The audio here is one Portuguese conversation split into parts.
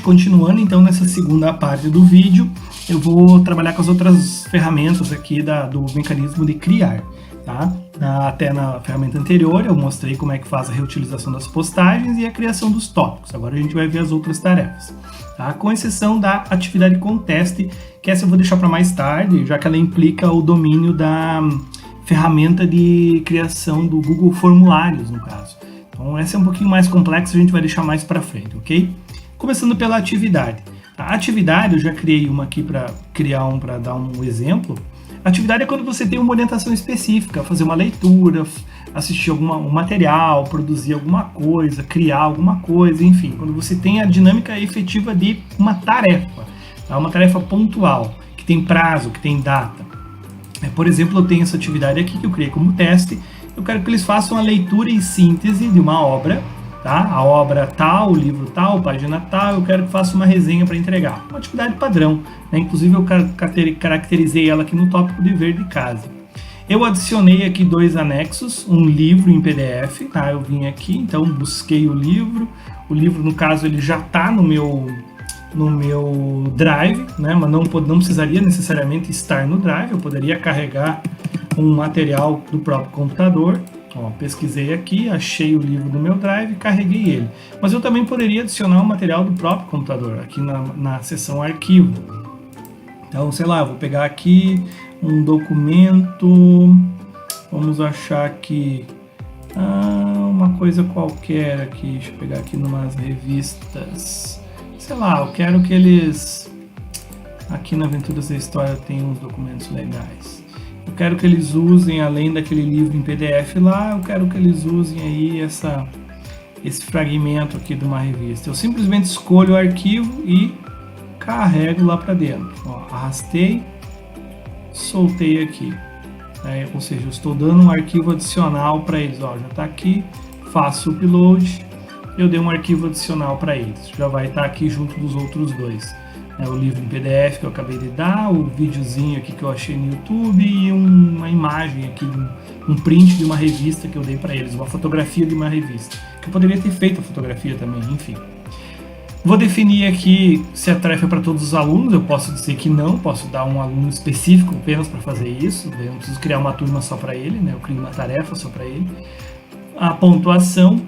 continuando então nessa segunda parte do vídeo, eu vou trabalhar com as outras ferramentas aqui do mecanismo de criar. Tá? Até na ferramenta anterior eu mostrei como é que faz a reutilização das postagens e a criação dos tópicos. Agora a gente vai ver as outras tarefas, tá? Com exceção da atividade com teste, que essa eu vou deixar para mais tarde, já que ela implica o domínio da ferramenta de criação do Google Formulários, no caso. Então essa é um pouquinho mais complexa, a gente vai deixar mais para frente, ok? Começando pela atividade. A atividade, eu já criei uma aqui para para dar um exemplo. Atividade é quando você tem uma orientação específica, fazer uma leitura, assistir um material, produzir alguma coisa, criar alguma coisa, enfim, quando você tem a dinâmica efetiva de uma tarefa, tá? Uma tarefa pontual, que tem prazo, que tem data. Por exemplo, eu tenho essa atividade aqui que eu criei como teste, eu quero que eles façam a leitura e síntese de uma obra, tá? A obra tal, o livro tal, página tal, eu quero que faça uma resenha para entregar. Uma atividade padrão, né? Inclusive eu caracterizei ela aqui no tópico dever de casa. Eu adicionei aqui 2 anexos, um livro em PDF, tá? Eu vim aqui, então busquei o livro no caso ele já está no meu Drive, né? Mas não precisaria necessariamente estar no Drive, eu poderia carregar um material do próprio computador. Ó, pesquisei aqui, achei o livro do meu Drive, carreguei ele. Mas eu também poderia adicionar um material do próprio computador, aqui na seção arquivo. Então, sei lá, vou pegar aqui um documento, vamos achar aqui uma coisa qualquer aqui, deixa eu pegar aqui numas revistas. Sei lá, eu quero que eles, aqui na Aventuras da História tem uns documentos legais. Eu quero que eles usem, além daquele livro em PDF lá, eu quero que eles usem aí esse fragmento aqui de uma revista. Eu simplesmente escolho o arquivo e carrego lá para dentro. Ó, arrastei, soltei aqui. Ou seja, eu estou dando um arquivo adicional para eles. Ó, já está aqui, faço o upload, eu dei um arquivo adicional para eles. Já vai estar aqui junto dos outros 2. O livro em PDF que eu acabei de dar, o videozinho aqui que eu achei no YouTube e uma imagem aqui, um print de uma revista que eu dei para eles, uma fotografia de uma revista, que eu poderia ter feito a fotografia também, enfim. Vou definir aqui se a tarefa é para todos os alunos, eu posso dizer que não, posso dar um aluno específico apenas para fazer isso, eu não preciso criar uma turma só para ele, né? Eu crio uma tarefa só para ele. A pontuação,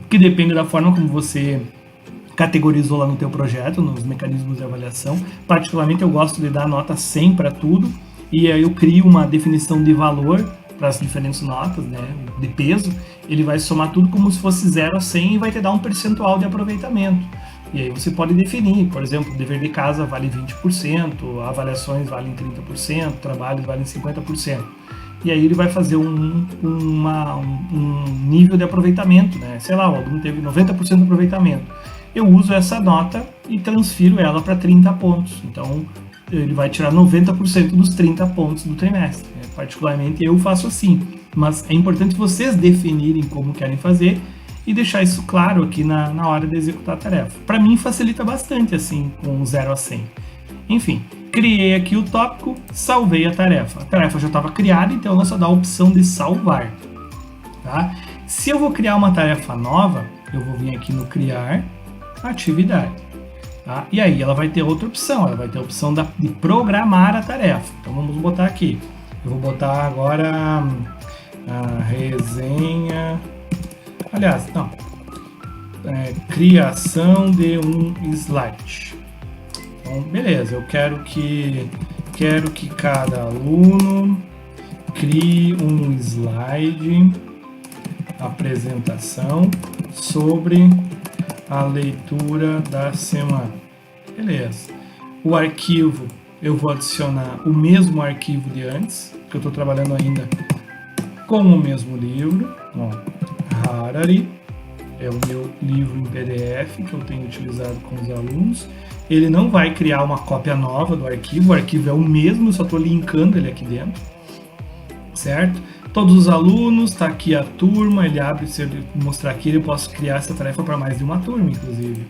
que depende da forma como você categorizou lá no teu projeto, nos mecanismos de avaliação. Particularmente eu gosto de dar nota 100 para tudo, e aí eu crio uma definição de valor para as diferentes notas, né, de peso. Ele vai somar tudo como se fosse 0 a 100 e vai te dar um percentual de aproveitamento. E aí você pode definir, por exemplo, dever de casa vale 20%, avaliações valem 30%, trabalhos valem 50%. E aí ele vai fazer um nível de aproveitamento, né? Sei lá, o aluno teve 90% de aproveitamento. Eu uso essa nota e transfiro ela para 30 pontos. Então, ele vai tirar 90% dos 30 pontos do trimestre. Particularmente, eu faço assim. Mas é importante vocês definirem como querem fazer e deixar isso claro aqui na hora de executar a tarefa. Para mim, facilita bastante, assim, com 0 a 100. Enfim, criei aqui o tópico, salvei a tarefa. A tarefa já estava criada, então ela só dá a opção de salvar. Tá? Se eu vou criar uma tarefa nova, eu vou vir aqui no Criar Atividade, tá? E aí ela vai ter outra opção, ela vai ter a opção de programar a tarefa. Então vamos botar aqui, eu vou botar agora a resenha, aliás, não, criação de um slide. Então beleza, eu quero que cada aluno crie um slide, apresentação sobre a leitura da semana. Beleza. O arquivo, eu vou adicionar o mesmo arquivo de antes, que eu estou trabalhando ainda com o mesmo livro. Ó, Harari é o meu livro em PDF que eu tenho utilizado com os alunos. Ele não vai criar uma cópia nova do arquivo, o arquivo é o mesmo, eu só estou linkando ele aqui dentro, certo? Todos os alunos, está aqui a turma, ele abre, se eu mostrar aqui, eu posso criar essa tarefa para mais de uma turma, inclusive.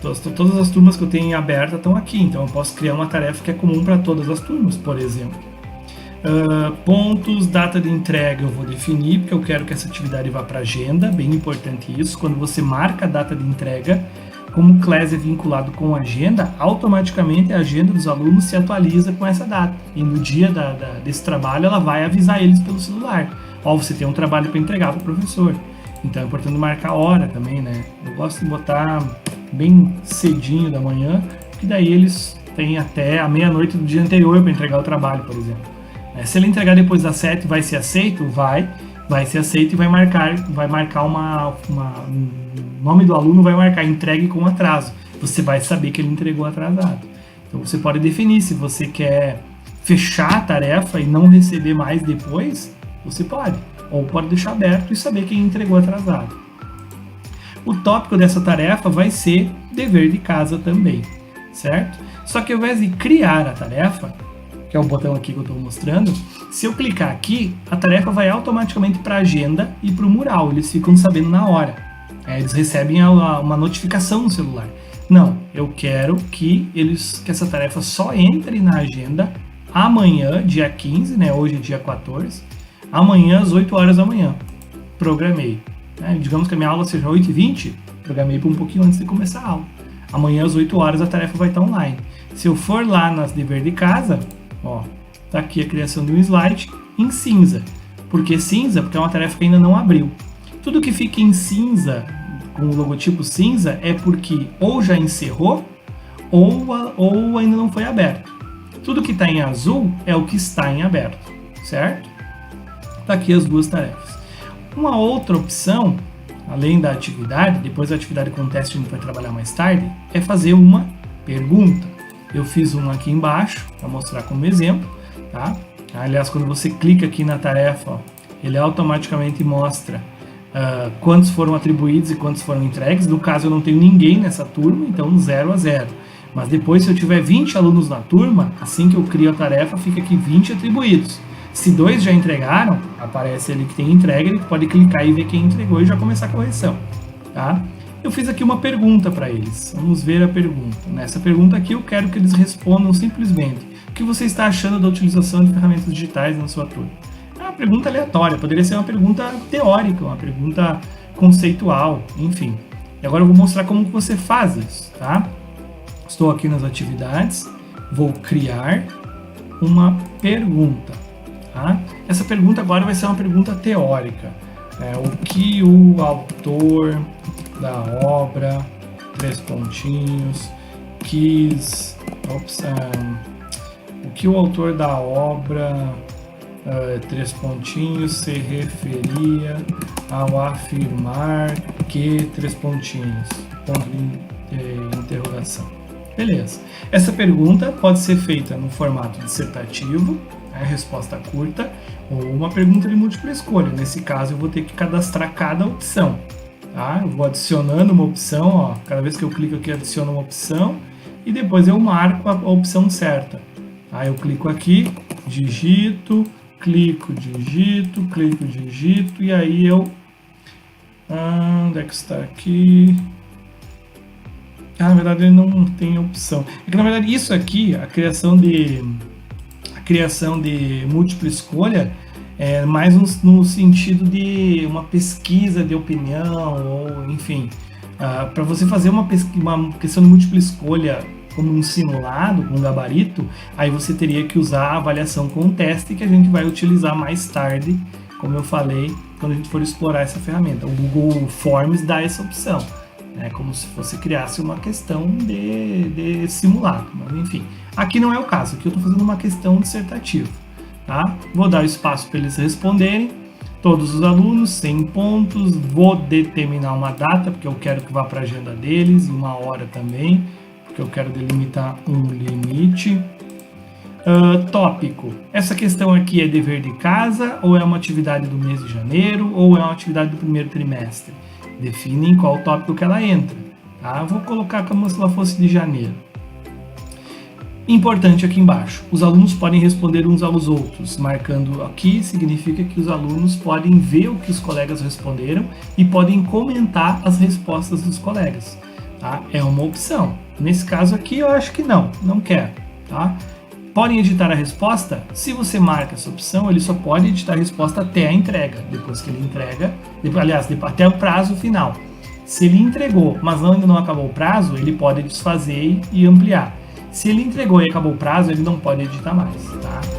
Todas as turmas que eu tenho abertas estão aqui, então eu posso criar uma tarefa que é comum para todas as turmas, por exemplo. Pontos, data de entrega eu vou definir, porque eu quero que essa atividade vá para a agenda, bem importante isso. Quando você marca a data de entrega, como o Class é vinculado com a agenda, automaticamente a agenda dos alunos se atualiza com essa data. E no dia desse trabalho, ela vai avisar eles pelo celular. Ó, você tem um trabalho para entregar para o professor. Então é importante marcar a hora também, né? Eu gosto de botar bem cedinho da manhã, que daí eles têm até a meia-noite do dia anterior para entregar o trabalho, por exemplo. Se ele entregar depois das 7, vai ser aceito? Vai ser aceito e vai marcar o nome do aluno vai marcar entregue com atraso. Você vai saber que ele entregou atrasado. Então você pode definir se você quer fechar a tarefa e não receber mais depois, você pode. Ou pode deixar aberto e saber quem entregou atrasado. O tópico dessa tarefa vai ser dever de casa também, certo? Só que ao invés de criar a tarefa, que é o botão aqui que eu estou mostrando, se eu clicar aqui, a tarefa vai automaticamente para a agenda e para o mural, eles ficam sabendo na hora. Eles recebem uma notificação no celular. Não, eu quero que essa tarefa só entre na agenda amanhã, dia 15, né? Hoje é dia 14, amanhã às 8 horas da manhã. Programei. Digamos que a minha aula seja 8h20, programei para um pouquinho antes de começar a aula. Amanhã às 8 horas a tarefa vai estar online. Se eu for lá nas dever de casa, ó, tá aqui a criação de um slide em cinza. Por que cinza? Porque é uma tarefa que ainda não abriu. Tudo que fica em cinza, com o logotipo cinza, é porque ou já encerrou ou ainda não foi aberto. Tudo que está em azul é o que está em aberto, certo? Tá aqui as duas tarefas. Uma outra opção, além da atividade, depois da atividade com teste a gente vai trabalhar mais tarde, é fazer uma pergunta. Eu fiz uma aqui embaixo, para mostrar como exemplo, tá? Aliás, quando você clica aqui na tarefa, ó, ele automaticamente mostra quantos foram atribuídos e quantos foram entregues. No caso, eu não tenho ninguém nessa turma, então 0 a 0. Mas depois, se eu tiver 20 alunos na turma, assim que eu crio a tarefa, fica aqui 20 atribuídos. Se 2 já entregaram, aparece ali que tem entrega, ele pode clicar e ver quem entregou e já começar a correção, tá? Eu fiz aqui uma pergunta para eles. Vamos ver a pergunta. Nessa pergunta aqui, eu quero que eles respondam simplesmente: o que você está achando da utilização de ferramentas digitais na sua turma? É uma pergunta aleatória, poderia ser uma pergunta teórica, uma pergunta conceitual, enfim. E agora eu vou mostrar como que você faz isso, tá? Estou aqui nas atividades, vou criar uma pergunta, tá? Essa pergunta agora vai ser uma pergunta teórica. O que o autor da obra, 3 pontinhos, quis... o que o autor da obra, 3 pontinhos, se referia ao afirmar que, 3 pontinhos, ponto de interrogação. Beleza. Essa pergunta pode ser feita no formato dissertativo, resposta curta, ou uma pergunta de múltipla escolha. Nesse caso, eu vou ter que cadastrar cada opção. Tá? Eu vou adicionando uma opção, ó. Cada vez que eu clico aqui, adiciono uma opção e depois eu marco a opção certa. Tá? Eu clico aqui, digito, clico, digito e aí eu... onde é que está aqui? Na verdade ele não tem opção. É que na verdade isso aqui, a criação de múltipla escolha, é mais no sentido de uma pesquisa de opinião, ou enfim, para você fazer uma questão de múltipla escolha como um simulado, com um gabarito, aí você teria que usar a avaliação com teste, que a gente vai utilizar mais tarde, como eu falei, quando a gente for explorar essa ferramenta. O Google Forms dá essa opção, né, como se você criasse uma questão de simulado, mas enfim. Aqui não é o caso, aqui eu estou fazendo uma questão dissertativa. Tá? Vou dar o espaço para eles responderem, todos os alunos, 100 pontos, vou determinar uma data, porque eu quero que vá para a agenda deles, e uma hora também, porque eu quero delimitar um limite. Tópico, essa questão aqui é dever de casa, ou é uma atividade do mês de janeiro, ou é uma atividade do primeiro trimestre. Define em qual tópico que ela entra. Tá? Vou colocar como se ela fosse de janeiro. Importante aqui embaixo, os alunos podem responder uns aos outros, marcando aqui significa que os alunos podem ver o que os colegas responderam e podem comentar as respostas dos colegas, tá? É uma opção. Nesse caso aqui eu acho que não quero, tá? Podem editar a resposta? Se você marca essa opção, ele só pode editar a resposta até a entrega, depois que ele entrega, aliás, até o prazo final. Se ele entregou, mas ainda não acabou o prazo, ele pode desfazer e ampliar. Se ele entregou e acabou o prazo, ele não pode editar mais, tá?